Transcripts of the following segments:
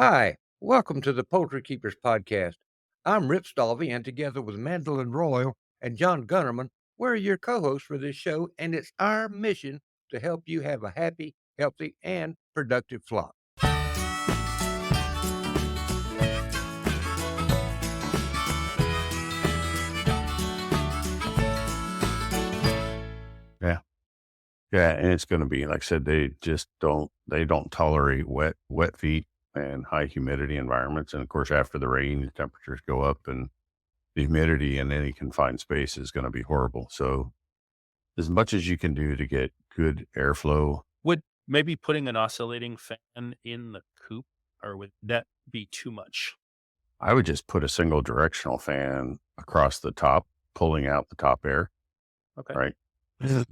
Hi, welcome to the Poultry Keepers Podcast. I'm Rip Stalvey, and together with Mandolin Royal and John Gunterman, we're your co-hosts for this show, and it's our mission to help you have a happy, healthy, and productive flock. Yeah. Yeah. And it's going to be, like I said, they don't tolerate wet feet and high humidity environments. And of course, after the rain, the temperatures go up and the humidity in any confined space is going to be horrible. So as much as you can do to get good airflow, Would maybe putting an oscillating fan in the coop, or would that be too much? I would just put a single directional fan across the top, pulling out the top air. Okay. Right.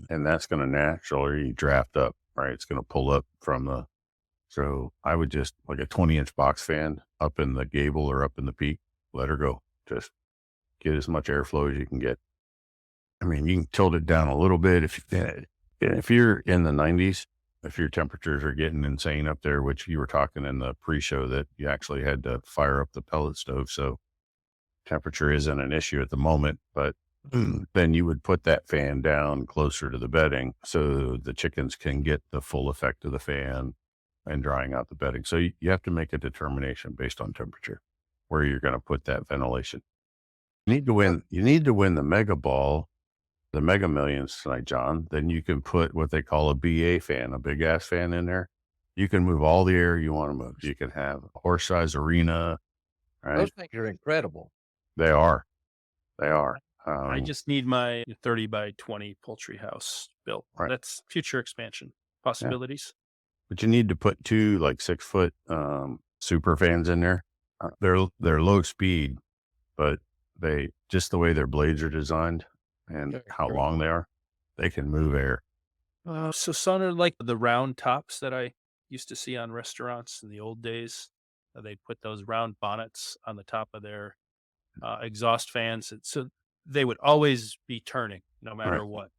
And that's going to naturally draft up, right? It's going to pull up so I would just like a 20-inch box fan up in the gable or up in the peak, let her go. Just get as much airflow as you can get. I mean, you can tilt it down a little bit if you're in the 90s, if your temperatures are getting insane up there, which you were talking in the pre-show that you actually had to fire up the pellet stove. So temperature isn't an issue at the moment, but then you would put that fan down closer to the bedding so the chickens can get the full effect of the fan and drying out the bedding. So you have to make a determination based on temperature where you're going to put that ventilation. You need to win the Mega Ball, the Mega Millions tonight, John. Then you can put what they call a BA fan, a big ass fan in there. You can move all the air you want to move. You can have a horse size arena. Right? Those things are incredible. They are. I just need my 30 by 20 poultry house built. Right. That's future expansion possibilities. Yeah. But you need to put two like 6-foot super fans in there. They're low speed, but they just the way their blades are designed and how long they are, they can move air. So sounded like the round tops that I used to see on restaurants in the old days. They'd put those round bonnets on the top of their exhaust fans. So they would always be turning no matter what.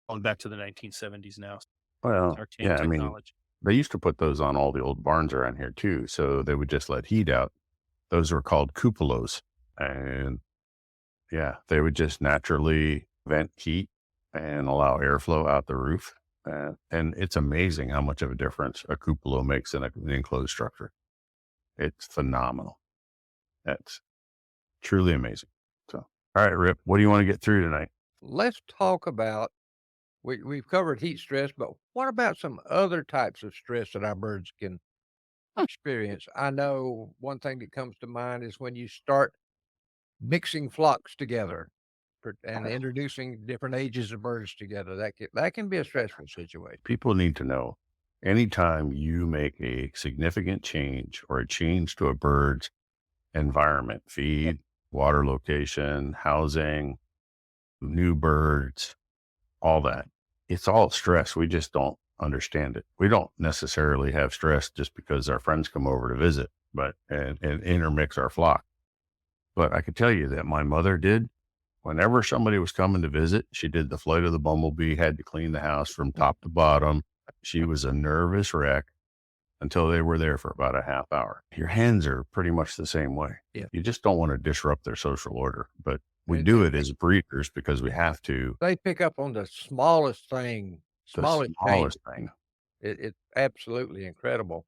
Going back to the 1970s now. Well, yeah, technology. I mean, they used to put those on all the old barns around here too. So they would just let heat out. Those were called cupolas. And yeah, they would just naturally vent heat and allow airflow out the roof. And it's amazing how much of a difference a cupola makes in an enclosed structure. It's phenomenal. That's truly amazing. So, all right, Rip, what do you want to get through tonight? Let's talk about, we've covered heat stress, but what about some other types of stress that our birds can experience? I know one thing that comes to mind is when you start mixing flocks together and introducing different ages of birds together. That can be a stressful situation. People need to know anytime you make a significant change or a change to a bird's environment, feed, water location, housing, new birds, all that. It's all stress. We just don't understand it. We don't necessarily have stress just because our friends come over to visit, and intermix our flock. But I can tell you that my mother did. Whenever somebody was coming to visit, she did the flight of the bumblebee, had to clean the house from top to bottom. She was a nervous wreck until they were there for about a half hour. Your hens are pretty much the same way. Yeah. You just don't want to disrupt their social order, but we do it as breeders because we have to. They pick up on the smallest thing. It's absolutely incredible.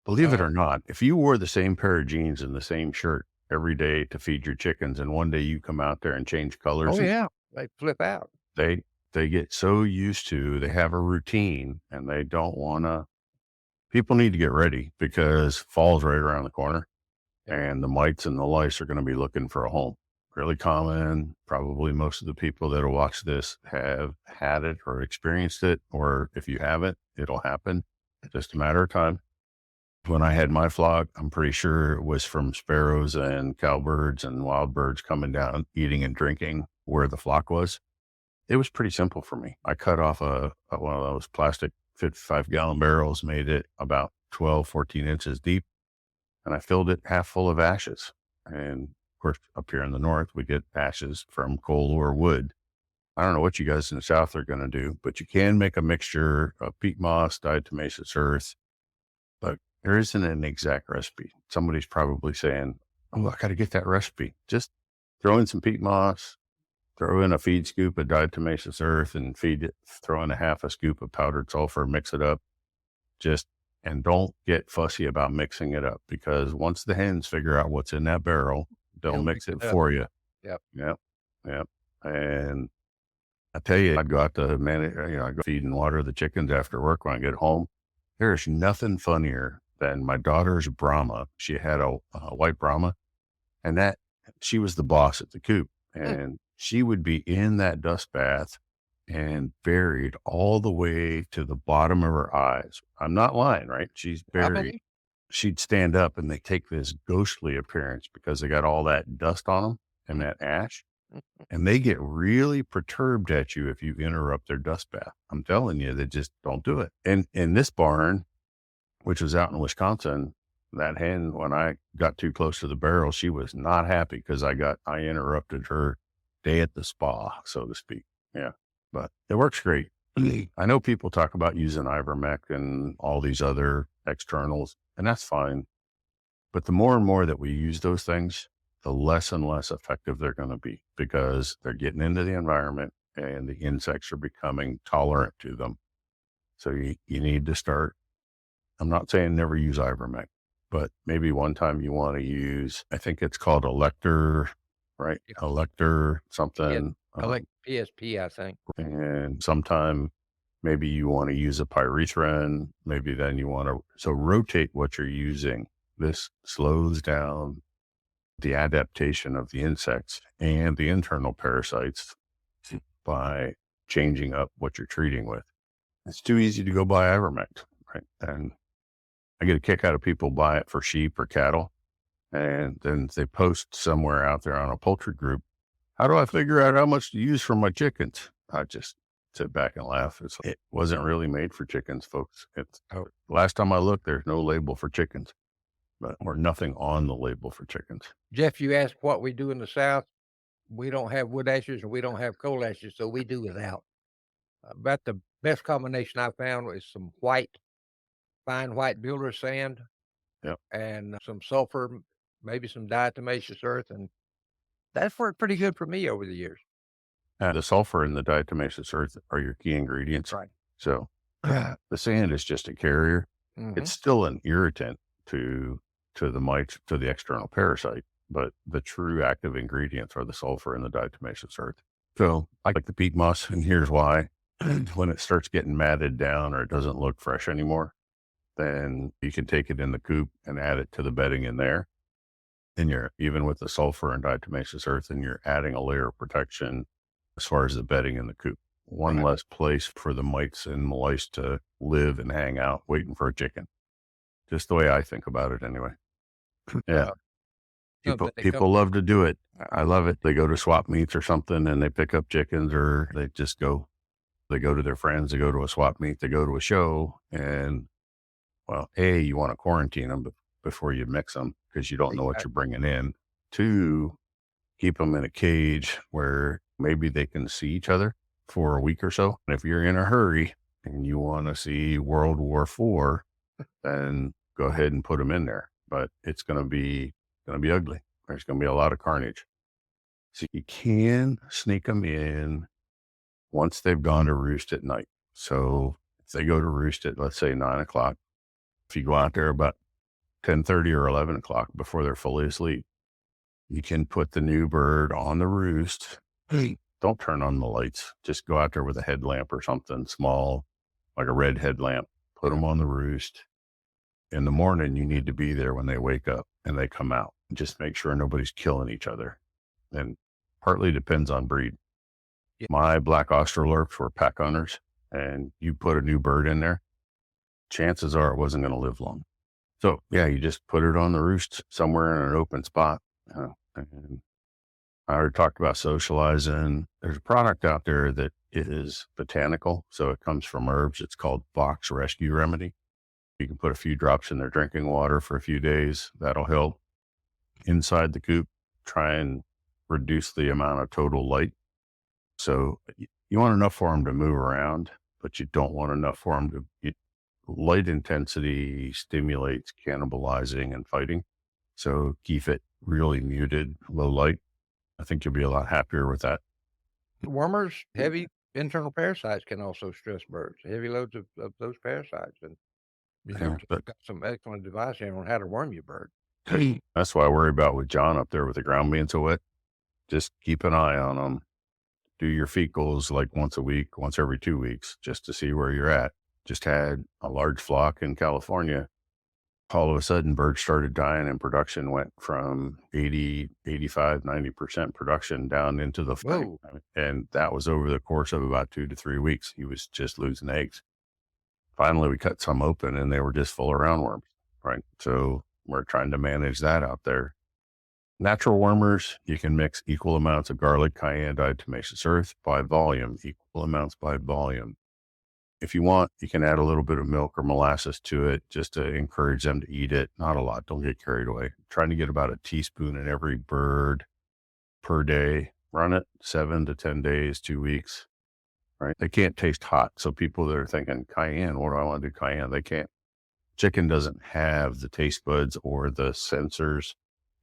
Believe it or not, if you wore the same pair of jeans and the same shirt every day to feed your chickens, and one day you come out there and change colors. Oh yeah, they flip out. They get so used to, they have a routine and they don't want to. People need to get ready because fall's right around the corner and the mites and the lice are going to be looking for a home. Really common. Probably most of the people that will watch this have had it or experienced it, or if you haven't, it'll happen. Just a matter of time. When I had my flock, I'm pretty sure it was from sparrows and cowbirds and wild birds coming down, eating and drinking where the flock was. It was pretty simple for me. I cut off one of those plastic 55-gallon barrels, made it about 12, 14 inches deep, and I filled it half full of ashes. And of course, up here in the north, we get ashes from coal or wood. I don't know what you guys in the south are going to do, but you can make a mixture of peat moss, diatomaceous earth, but there isn't an exact recipe. Somebody's probably saying, oh, I got to get that recipe. Just throw in some peat moss, throw in a feed scoop of diatomaceous earth and feed it, throw in a half a scoop of powdered sulfur, mix it up. And don't get fussy about mixing it up, because once the hens figure out what's in that barrel, they'll mix it for you. Yep. Yep. And I tell you, I'd go out to I'd go feed and water the chickens after work when I get home. There's nothing funnier than my daughter's Brahma. She had a white Brahma, and she was the boss at the coop, and she would be in that dust bath and buried all the way to the bottom of her eyes. I'm not lying, right? She's buried. She'd stand up and they take this ghostly appearance because they got all that dust on them and that ash. And they get really perturbed at you if you interrupt their dust bath. I'm telling you, they just don't do it. And in this barn, which was out in Wisconsin, that hen, when I got too close to the barrel, she was not happy because I interrupted her day at the spa, so to speak. Yeah, but it works great. I know people talk about using ivermectin and all these other externals, and that's fine. But the more and more that we use those things, the less and less effective they're going to be, because they're getting into the environment and the insects are becoming tolerant to them. So you need to start. I'm not saying never use ivermectin, but maybe one time you want to use, I think it's called Elector, right? Yeah. Elector something. I like PSP, I think. And sometime maybe you want to use a pyrethrin. Maybe then you want to, rotate what you're using. This slows down the adaptation of the insects and the internal parasites by changing up what you're treating with. It's too easy to go buy ivermectin, right? And I get a kick out of people buy it for sheep or cattle, and then they post somewhere out there on a poultry group, how do I figure out how much to use for my chickens? I just sit back and laugh. It wasn't really made for chickens, folks. Last time I looked, there's no label for chickens, or nothing on the label for chickens. Jeff, you asked what we do in the South. We don't have wood ashes and we don't have coal ashes, so we do without. About the best combination I found is some fine white builder sand, and some sulfur, maybe some diatomaceous earth, and that's worked pretty good for me over the years. The sulfur and the diatomaceous earth are your key ingredients. Right. So the sand is just a carrier. Mm-hmm. It's still an irritant to the mites, to the external parasite, but the true active ingredients are the sulfur and the diatomaceous earth. So I like the peat moss, and here's why. When it starts getting matted down or it doesn't look fresh anymore, then you can take it in the coop and add it to the bedding in there. And even with the sulfur and diatomaceous earth, and you're adding a layer of protection as far as the bedding in the coop. One less place for the mites and lice to live and hang out waiting for a chicken. Just the way I think about it anyway. Yeah. People love to do it. I love it. They go to swap meets or something and they pick up chickens, or they go to their friends, they go to a swap meet, they go to a show, and you want to quarantine them before you mix them because you don't know what you're bringing in. 2, keep them in a cage where maybe they can see each other for a week or so. And if you're in a hurry and you want to see World War IV, then go ahead and put them in there. But it's going to be ugly. There's going to be a lot of carnage. So you can sneak them in once they've gone to roost at night. So if they go to roost at, let's say, 9 o'clock, if you go out there about 10:30 or 11 o'clock before they're fully asleep, you can put the new bird on the roost. Don't turn on the lights. Just go out there with a headlamp or something small, like a red headlamp. Put them on the roost. In the morning, you need to be there when they wake up and they come out. Just make sure nobody's killing each other. And partly depends on breed. Yeah. My black Australorps were pack hunters, and you put a new bird in there, chances are it wasn't going to live long. So you just put it on the roost somewhere in an open spot. And I already talked about socializing. There's a product out there that is botanical. So it comes from herbs. It's called Fox Rescue Remedy. You can put a few drops in their drinking water for a few days. That'll help. Inside the coop, try and reduce the amount of total light. So you want enough for them to move around, but you don't want enough for them to light intensity stimulates cannibalizing and fighting. So keep it really muted, low light. I think you'll be a lot happier with that. Wormers, heavy internal parasites can also stress birds, heavy loads of those parasites. And you've got some excellent advice here on how to worm your bird. That's what I worry about with John up there with the ground being so wet. Just keep an eye on them. Do your fecals like once a week, once every 2 weeks, just to see where you're at. Just had a large flock in California. All of a sudden, birds started dying and production went from 80, 85, 90% production down into the Whoa. And that was over the course of about 2 to 3 weeks. He was just losing eggs. Finally, we cut some open and they were just full of roundworms, right? So we're trying to manage that out there. Natural wormers, you can mix equal amounts of garlic, cayenne, diatomaceous earth by volume, equal amounts by volume. If you want, you can add a little bit of milk or molasses to it just to encourage them to eat it. Not a lot. Don't get carried away. Trying to get about a teaspoon in every bird per day. Run it 7 to 10 days, 2 weeks, right? They can't taste hot. So people that are thinking cayenne, what do I want to do cayenne? They can't. Chicken doesn't have the taste buds or the sensors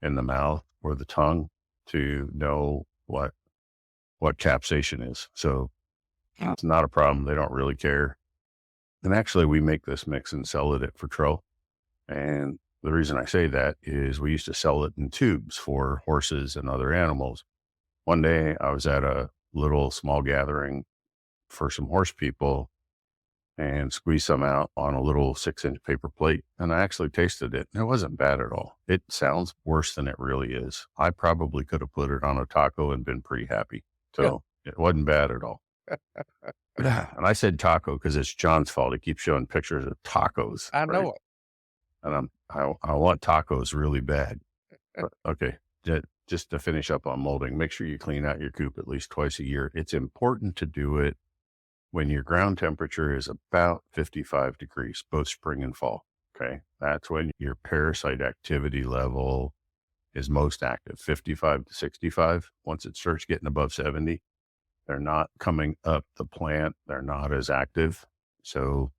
in the mouth or the tongue to know what capsaicin is. So it's not a problem. They don't really care. And actually, we make this mix and sell it at Fertrell. And the reason I say that is we used to sell it in tubes for horses and other animals. One day I was at a little small gathering for some horse people and squeezed some out on a little 6-inch paper plate. And I actually tasted it. And it wasn't bad at all. It sounds worse than it really is. I probably could have put it on a taco and been pretty happy. So it wasn't bad at all. And I said taco because it's John's fault. He keeps showing pictures of tacos. I know it. And I want tacos really bad. But, okay. Just to finish up on molding, make sure you clean out your coop at least twice a year. It's important to do it when your ground temperature is about 55 degrees, both spring and fall. Okay. That's when your parasite activity level is most active, 55 to 65. Once it starts getting above 70, they're not coming up the plant. They're not as active. So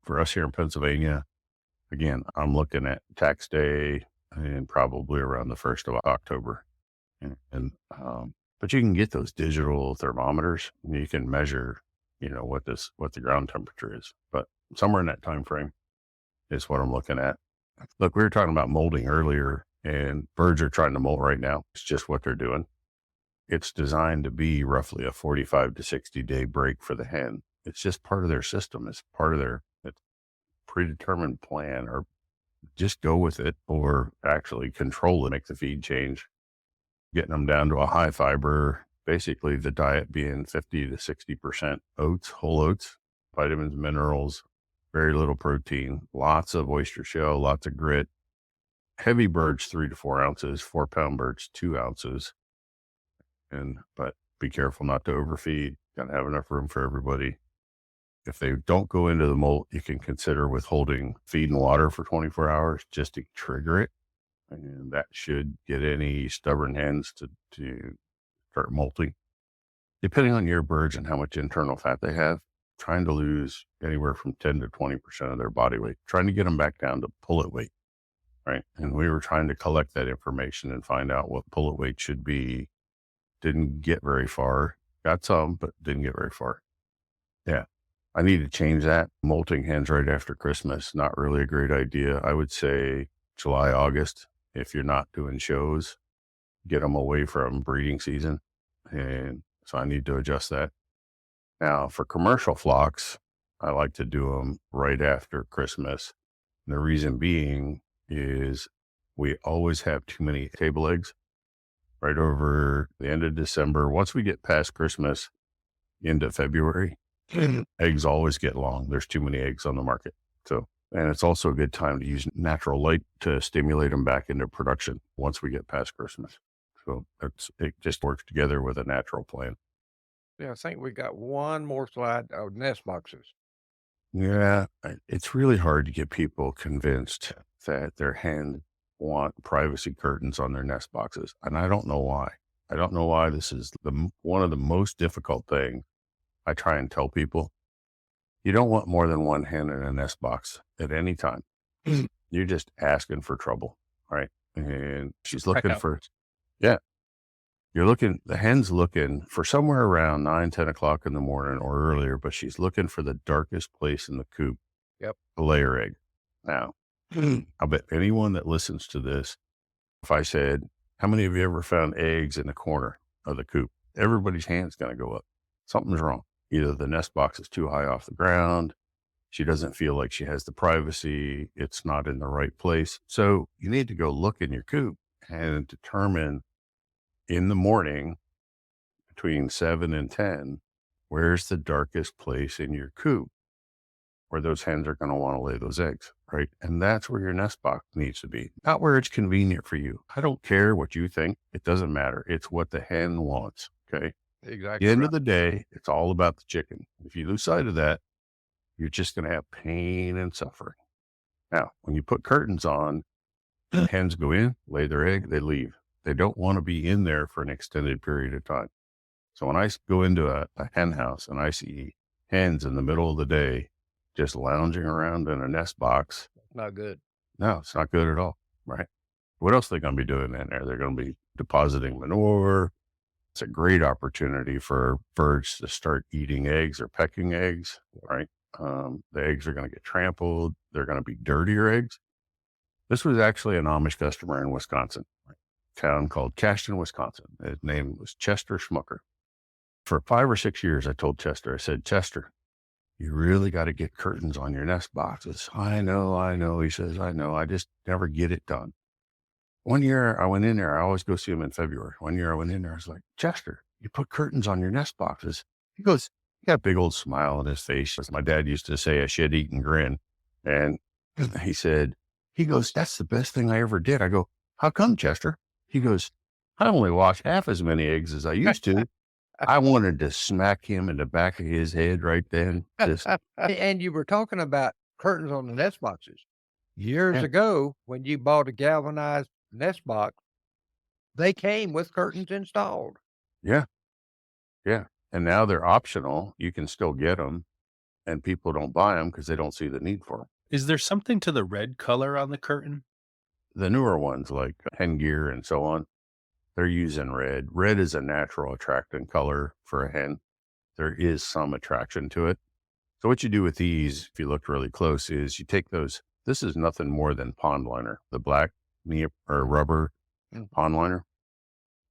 for us here in Pennsylvania, again, I'm looking at tax day and probably around the 1st of October. But you can get those digital thermometers and you can measure, what the ground temperature is. But somewhere in that time frame is what I'm looking at. Look, we were talking about molding earlier, and birds are trying to molt right now. It's just what they're doing. It's designed to be roughly a 45 to 60 day break for the hen. It's just part of their system. It's part of their predetermined plan, or just go with it, or actually control it, make the feed change, getting them down to a high fiber, basically the diet being 50 to 60% oats, whole oats, vitamins, minerals, very little protein, lots of oyster shell, lots of grit. Heavy birds, 3 to 4 ounces, 4-pound birds, 2 ounces. But be careful not to overfeed. Got to have enough room for everybody. If they don't go into the molt, you can consider withholding feed and water for 24 hours just to trigger it. And that should get any stubborn hens to start molting. Depending on your birds and how much internal fat they have, trying to lose anywhere from 10 to 20% of their body weight, trying to get them back down to pullet weight, right? And we were trying to collect that information and find out what pullet weight should be. Didn't get very far. Got some, but didn't get very far. Yeah. I need to change that. Molting hens right after Christmas, not really a great idea. I would say July, August, if you're not doing shows, get them away from breeding season. And so I need to adjust that. Now for commercial flocks, I like to do them right after Christmas. And the reason being is we always have too many table eggs right over the end of December. Once we get past Christmas into February, eggs always get long. There's too many eggs on the market. So, and it's also a good time to use natural light to stimulate them back into production once we get past Christmas. So it just works together with a natural plan. Yeah, I think we got one more slide. Oh, nest boxes. Yeah, it's really hard to get people convinced that their hens want privacy curtains on their nest boxes. And I don't know why. I don't know why this is one of the most difficult things I try and tell people You don't want more than one hen in a nest box at any time. You're just asking for trouble, right? And she's Check looking out. for, yeah, the hen's looking for somewhere around 9, 10 o'clock in the morning or earlier, but she's looking for the darkest place in the coop Yep. to lay her egg. Now, I bet anyone that listens to this, if I said, how many of you ever found eggs in the corner of the coop? Everybody's hand's going to go up. Something's wrong. Either the nest box is too high off the ground. She doesn't feel like she has the privacy. It's not in the right place. So you need to go look in your coop and determine in the morning between 7 and 10, where's the darkest place in your coop where those hens are going to want to lay those eggs, right? And that's where your nest box needs to be, not where it's convenient for you. I don't care what you think. It doesn't matter. It's what the hen wants, okay? Exactly. At the end right. of the day, it's all about the chicken. If you lose sight of that, you're just going to have pain and suffering. Now, when you put curtains on, the hens go in, lay their egg, they leave. They don't want to be in there for an extended period of time. So when I go into a hen house and I see hens in the middle of the day just lounging around in a nest box, Not good. no, it's not good at all, right? What else are they going to be doing in there? They're going to be depositing manure. It's a great opportunity for birds to start eating eggs or pecking eggs, right? The eggs are going to get trampled. They're going to be dirtier eggs. This was actually an Amish customer in Wisconsin, a town called Cashton, Wisconsin. His name was Chester Schmucker. For 5 or 6 years, I told Chester, I said, Chester, you really got to get curtains on your nest boxes. I know. He says, I know. I just never get it done. One year I went in there. I always go see him in February. One year I went in there. I was like, Chester, you put curtains on your nest boxes. He goes, he got a big old smile on his face. As my dad used to say, a shit-eating grin. And he goes, that's the best thing I ever did. I go, how come, Chester? He goes, I only wash half as many eggs as I used to. I wanted to smack him in the back of his head right then. And you were talking about curtains on the nest boxes. Years Yeah. ago, when you bought a galvanized nest box, they came with curtains installed. Yeah. And now they're optional. You can still get them, and people don't buy them because they don't see the need for them. Is there something to the red color on the curtain? The newer ones like hen gear and so on, they're using red. Red is a natural attractant color for a hen. There is some attraction to it. So what you do with these, if you look really close, is you take those. This is nothing more than pond liner, the black or rubber pond liner.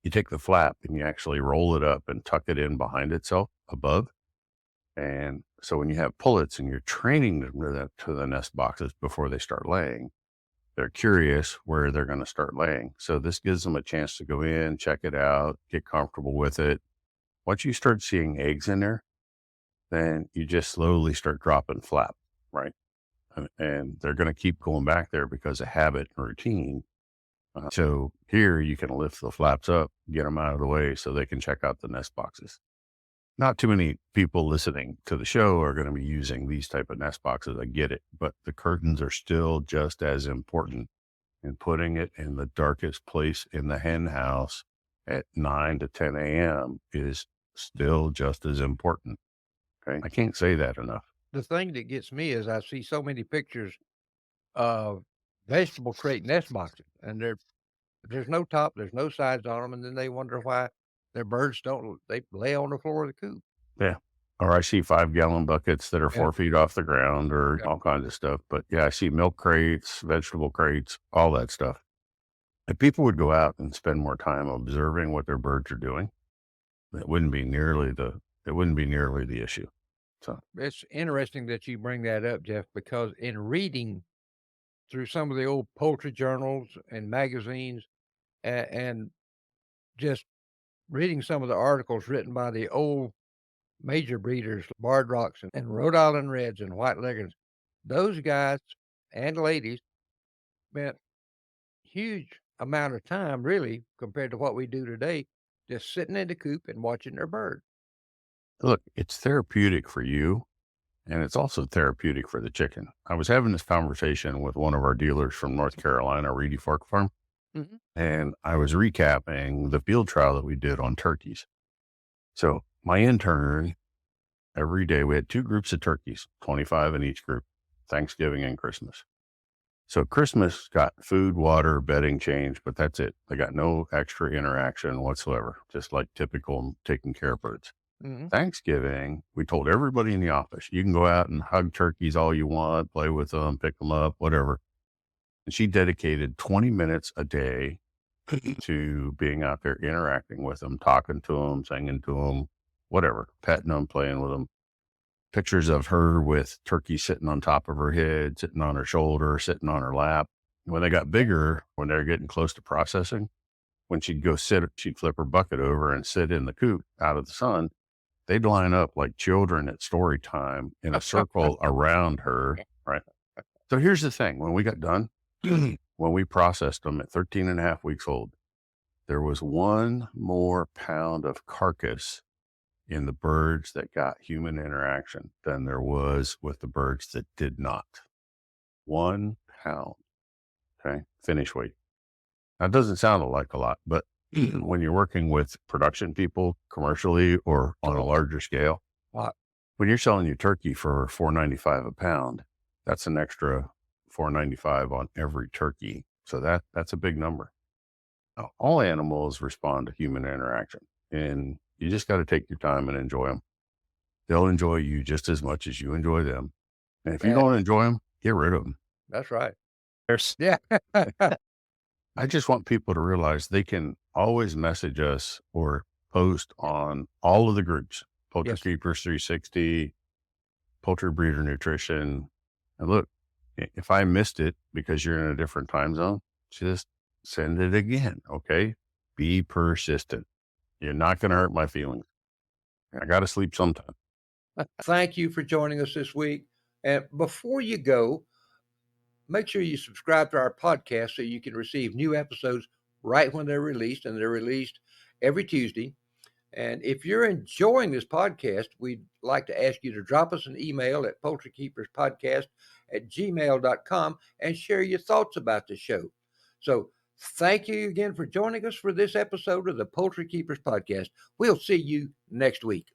You take the flap and you actually roll it up and tuck it in behind itself above. And so when you have pullets and you're training them to the nest boxes before they start laying, they're curious where they're going to start laying. So this gives them a chance to go in, check it out, get comfortable with it. Once you start seeing eggs in there, then you just slowly start dropping flap, right? And they're going to keep going back there because of habit and routine. So here you can lift the flaps up, get them out of the way so they can check out the nest boxes. Not too many people listening to the show are going to be using these type of nest boxes. I get it, but the curtains are still just as important. And putting it in the darkest place in the hen house at 9 to 10 a.m. is still just as important. Okay, I can't say that enough. The thing that gets me is I see so many pictures of vegetable crate nest boxes, and there's no top, there's no sides on them, and then they wonder why their birds they lay on the floor of the coop. Yeah. Or I see 5-gallon buckets that are 4 feet off the ground or Yeah. all kinds of stuff. But yeah, I see milk crates, vegetable crates, all that stuff. If people would go out and spend more time observing what their birds are doing, it wouldn't be nearly the issue. So It's interesting that you bring that up, Jeff, because in reading through some of the old poultry journals and magazines and just reading some of the articles written by the old major breeders, Barred Rocks and Rhode Island Reds and White Leghorns, those guys and ladies spent huge amount of time, really, compared to what we do today, just sitting in the coop and watching their birds. look, it's therapeutic for you, and it's also therapeutic for the chicken. I was having this conversation with one of our dealers from North Carolina, Reedy Fork Farm, and I was recapping the field trial that we did on turkeys. So my intern every day. We had 2 groups of turkeys, 25 in each group, Thanksgiving and Christmas. So Christmas got food, water, bedding change, but that's it. They got no extra interaction whatsoever, just like typical taking care of birds. Mhm. Thanksgiving, we told everybody in the office, you can go out and hug turkeys all you want, play with them, pick them up, whatever. And she dedicated 20 minutes a day to being out there interacting with them, talking to them, singing to them, whatever, petting them, playing with them. Pictures of her with turkey sitting on top of her head, sitting on her shoulder, sitting on her lap. When they got bigger, when they were getting close to processing, when she'd go sit, she'd flip her bucket over and sit in the coop out of the sun. They'd line up like children at story time in a circle around her, right? So here's the thing. When we got done, when we processed them at 13 and a half weeks old, there was 1 more pound of carcass in the birds that got human interaction than there was with the birds that did not. 1 pound. Okay. Finish weight. That doesn't sound like a lot, but when you're working with production people commercially or on a larger scale, Lot. when you're selling your turkey for $4.95 a pound, that's an extra $4.95 on every turkey. So that's a big number. Now, all animals respond to human interaction, and you just got to take your time and enjoy them. They'll enjoy you just as much as you enjoy them. And if you Yeah. don't enjoy them, get rid of them. That's right. There's Yeah. I just want people to realize they can always message us or post on all of the groups, Poultry Yes. Keepers 360, Poultry Breeder Nutrition. And look, if I missed it because you're in a different time zone, just send it again. Okay. Be persistent. You're not going to hurt my feelings. I got to sleep sometime. Thank you for joining us this week. And before you go, make sure you subscribe to our podcast so you can receive new episodes right when they're released, and they're released every Tuesday. And if you're enjoying this podcast, we'd like to ask you to drop us an email at poultrykeeperspodcast@gmail.com and share your thoughts about the show. So thank you again for joining us for this episode of the Poultry Keepers Podcast. We'll see you next week.